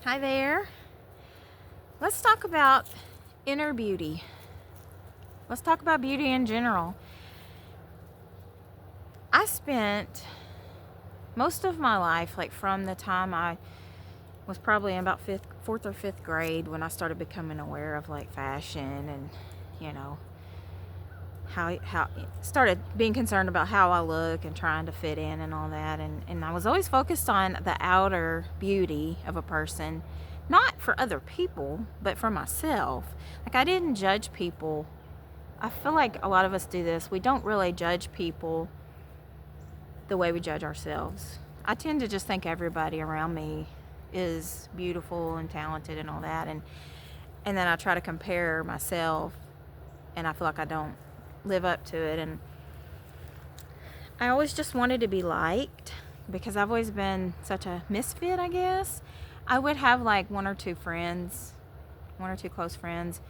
Hi there. Let's talk about inner beauty. Let's talk about beauty in general. I spent most of my life, like from the time I was probably in about fourth or fifth grade, when I started becoming aware of like fashion and, you know, how started being concerned about how I look and trying to fit in and all that. And I was always focused on the outer beauty of a person, not for other people, but for myself. Like, I didn't judge people. I feel like a lot of us do this. We don't really judge people the way we judge ourselves. I tend to just think everybody around me is beautiful and talented and all that, and then I try to compare myself, and I feel like I don't live up to it. And I always just wanted to be liked because I've always been such a misfit, I guess. I would have like one or two close friends.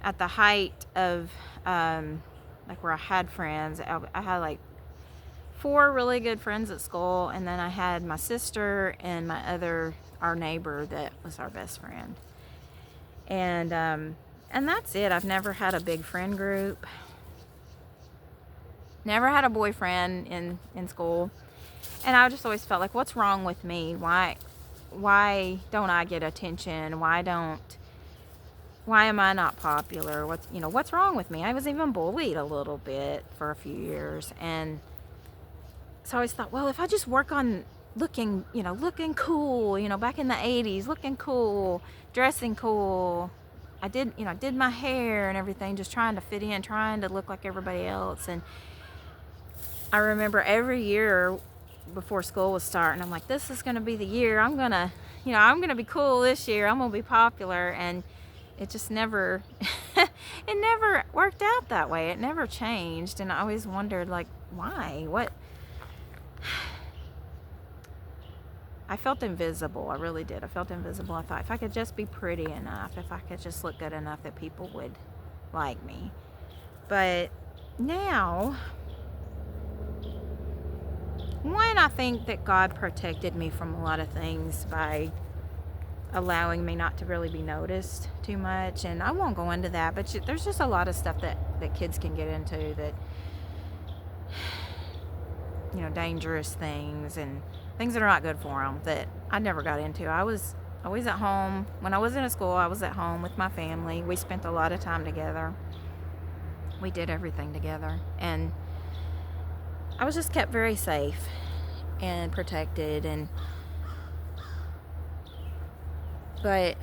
At the height of like where I had friends, I had like four really good friends at school, and then I had my sister and our neighbor that was our best friend. And that's it. I've never had a big friend group. Never had a boyfriend in school. And I just always felt like, what's wrong with me? Why don't I get attention? Why am I not popular? What's wrong with me? I was even bullied a little bit for a few years. And so I always thought, well, if I just work on looking cool, back in the 80s, looking cool, dressing cool. I did my hair and everything, just trying to fit in, trying to look like everybody else. And I remember every year before school was starting, I'm like, this is going to be the year. I'm going to be cool this year. I'm going to be popular. And it just never, it never worked out that way. It never changed. And I always wondered, like, why? I felt invisible. I really did. I felt invisible. I thought if I could just be pretty enough, if I could just look good enough, that people would like me. But now, one, I think that God protected me from a lot of things by allowing me not to really be noticed too much. And I won't go into that, but there's just a lot of stuff that kids can get into that, dangerous things and things that are not good for them that I never got into. I was always at home. When I wasn't at school, I was at home with my family. We spent a lot of time together. We did everything together. And I was just kept very safe and protected. But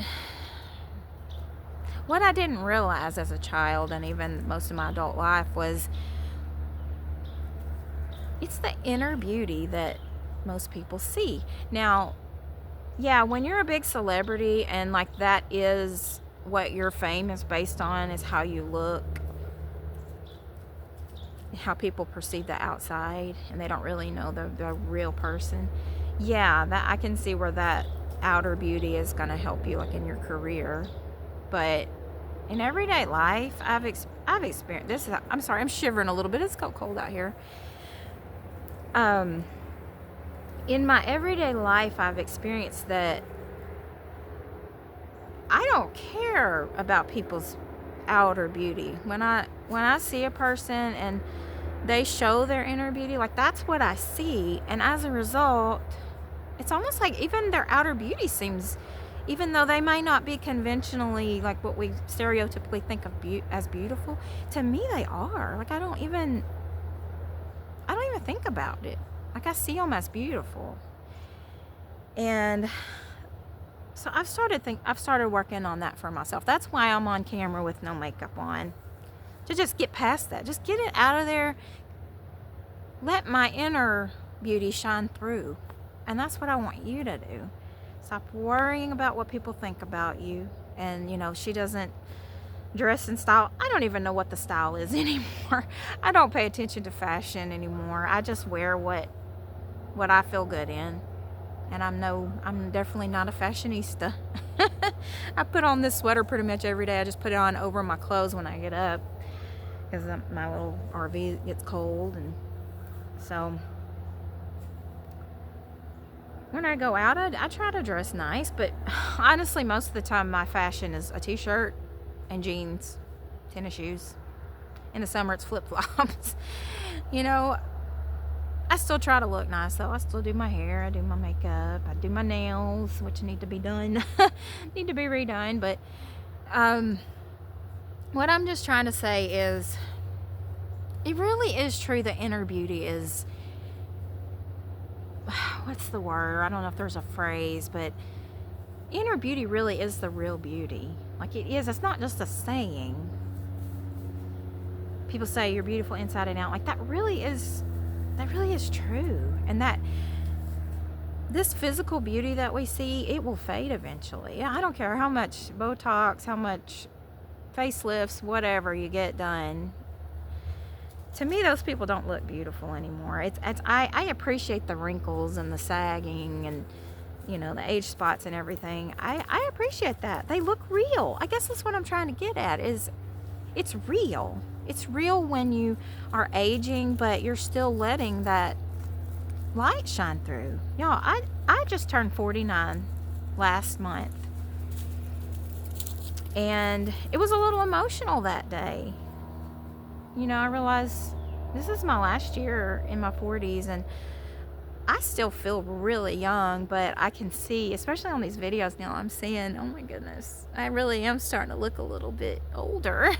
what I didn't realize as a child, and even most of my adult life, was it's the inner beauty that most people see. Now, yeah, when you're a big celebrity and like that is what your fame is based on, is how you look, how people perceive the outside, and they don't really know the real person. Yeah, that I can see where that outer beauty is going to help you, like in your career. But in everyday life, I've experienced this. I'm sorry, I'm shivering a little bit. It's cold out here. In my everyday life, I've experienced that I don't care about people's outer beauty. When I see a person and they show their inner beauty, like, that's what I see. And as a result, it's almost like even their outer beauty seems, even though they may not be conventionally like what we stereotypically think of as beautiful, to me they are. Like, I don't even think about it. Like, I see them as beautiful. And so I've started working on that for myself. That's why I'm on camera with no makeup on. To just get past that. Just get it out of there. Let my inner beauty shine through. And that's what I want you to do. Stop worrying about what people think about you. And, she doesn't dress in style. I don't even know what the style is anymore. I don't pay attention to fashion anymore. I just wear what I feel good in. And I'm definitely not a fashionista. I put on this sweater pretty much every day. I just put it on over my clothes when I get up, because my little RV gets cold. And so when I go out, I try to dress nice, but honestly, most of the time my fashion is a t-shirt and jeans, tennis shoes. In the summer, it's flip-flops. You know, I still try to look nice, though. I still do my hair, I do my makeup, I do my nails, which need to be done, need to be redone. But what I'm just trying to say is, it really is true that inner beauty is, what's the word? I don't know if there's a phrase, but inner beauty really is the real beauty. Like, it is. It's not just a saying. People say you're beautiful inside and out. Like, that really is true. And that this physical beauty that we see, it will fade eventually. I don't care how much Botox, how much facelifts, whatever you get done. To me, those people don't look beautiful anymore. I appreciate the wrinkles and the sagging and, you know, the age spots and everything. I appreciate that. They look real. I guess that's what I'm trying to get at, is it's real. It's real when you are aging, but you're still letting that light shine through. Y'all, I just turned 49 last month. And it was a little emotional that day. You know, I realized this is my last year in my 40s, and I still feel really young, but I can see, especially on these videos now, I'm seeing, oh my goodness, I really am starting to look a little bit older.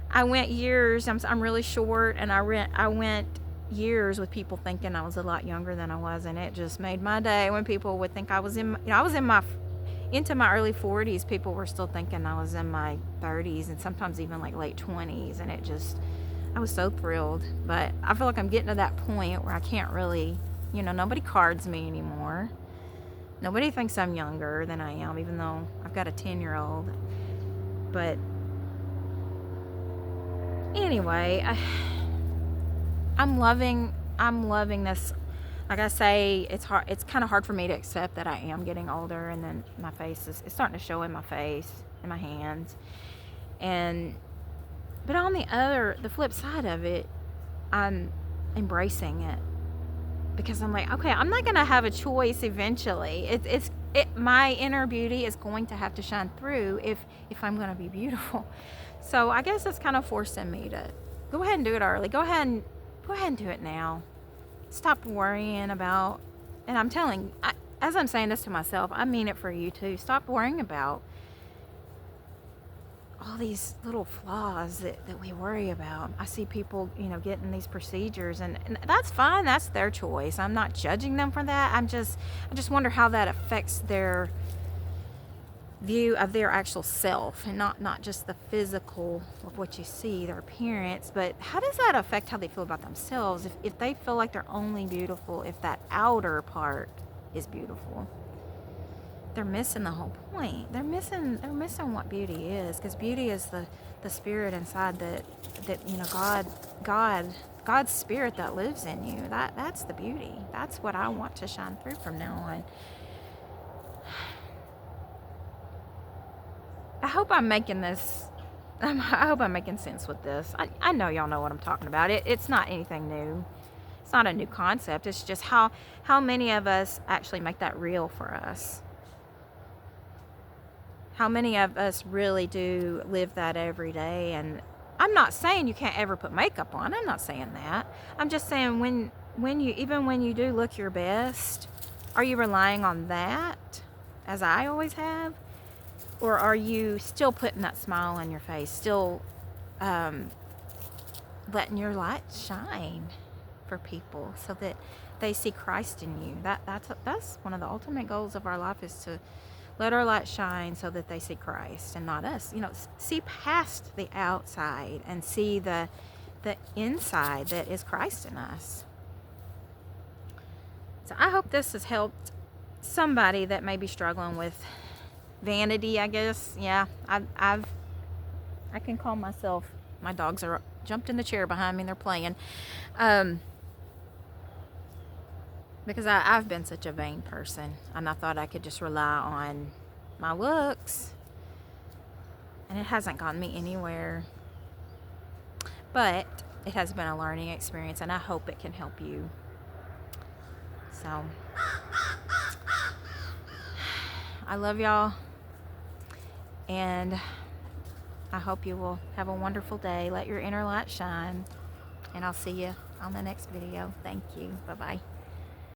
I went years, I'm really short, and I went years with people thinking I was a lot younger than I was, and it just made my day when people would think I was in, you know, I was into my early 40s. People were still thinking I was in my 30s, and sometimes even like late 20s, and I was so thrilled. But I feel like I'm getting to that point where I can't really, you know, nobody cards me anymore. Nobody thinks I'm younger than I am, even though I've got a 10-year-old. But anyway, I'm loving this. Like I say, it's kind of hard for me to accept that I am getting older, and then my face it's starting to show in my face and my hands. But on the flip side of it, I'm embracing it, because I'm like, okay, I'm not gonna have a choice eventually. My inner beauty is going to have to shine through if I'm gonna be beautiful. So I guess it's kind of forcing me to go ahead and do it early. Go ahead and do it now. Stop worrying about, and I'm telling, as I'm saying this to myself, I mean it for you too. Stop worrying about all these little flaws that we worry about. I see people, you know, getting these procedures, and that's fine. That's their choice. I'm not judging them for that. I just wonder how that affects their view of their actual self, and not just the physical of what you see, their appearance, but how does that affect how they feel about themselves if they feel like they're only beautiful if that outer part is beautiful? They're missing the whole point. They're missing what beauty is, because beauty is the spirit inside that you know, God's spirit that lives in you. That's the beauty. That's what I want to shine through from now on. I hope I'm making sense with this. I know y'all know what I'm talking about. It's not anything new. It's not a new concept. It's just how many of us actually make that real for us. How many of us really do live that every day. And I'm not saying you can't ever put makeup on. I'm not saying that. I'm just saying when you do look your best, are you relying on that, as I always have? Or are you still putting that smile on your face, still letting your light shine for people so that they see Christ in you? That's one of the ultimate goals of our life, is to let our light shine so that they see Christ and not us. You know, see past the outside and see the inside that is Christ in us. So I hope this has helped somebody that may be struggling with vanity, I guess. Yeah, I can call myself, my dogs are jumped in the chair behind me and they're playing, because I've been such a vain person, and I thought I could just rely on my looks, and it hasn't gotten me anywhere. But it has been a learning experience, and I hope it can help you. So I love y'all, and I hope you will have a wonderful day. Let your inner light shine, and I'll see you on the next video. Thank you. Bye-bye.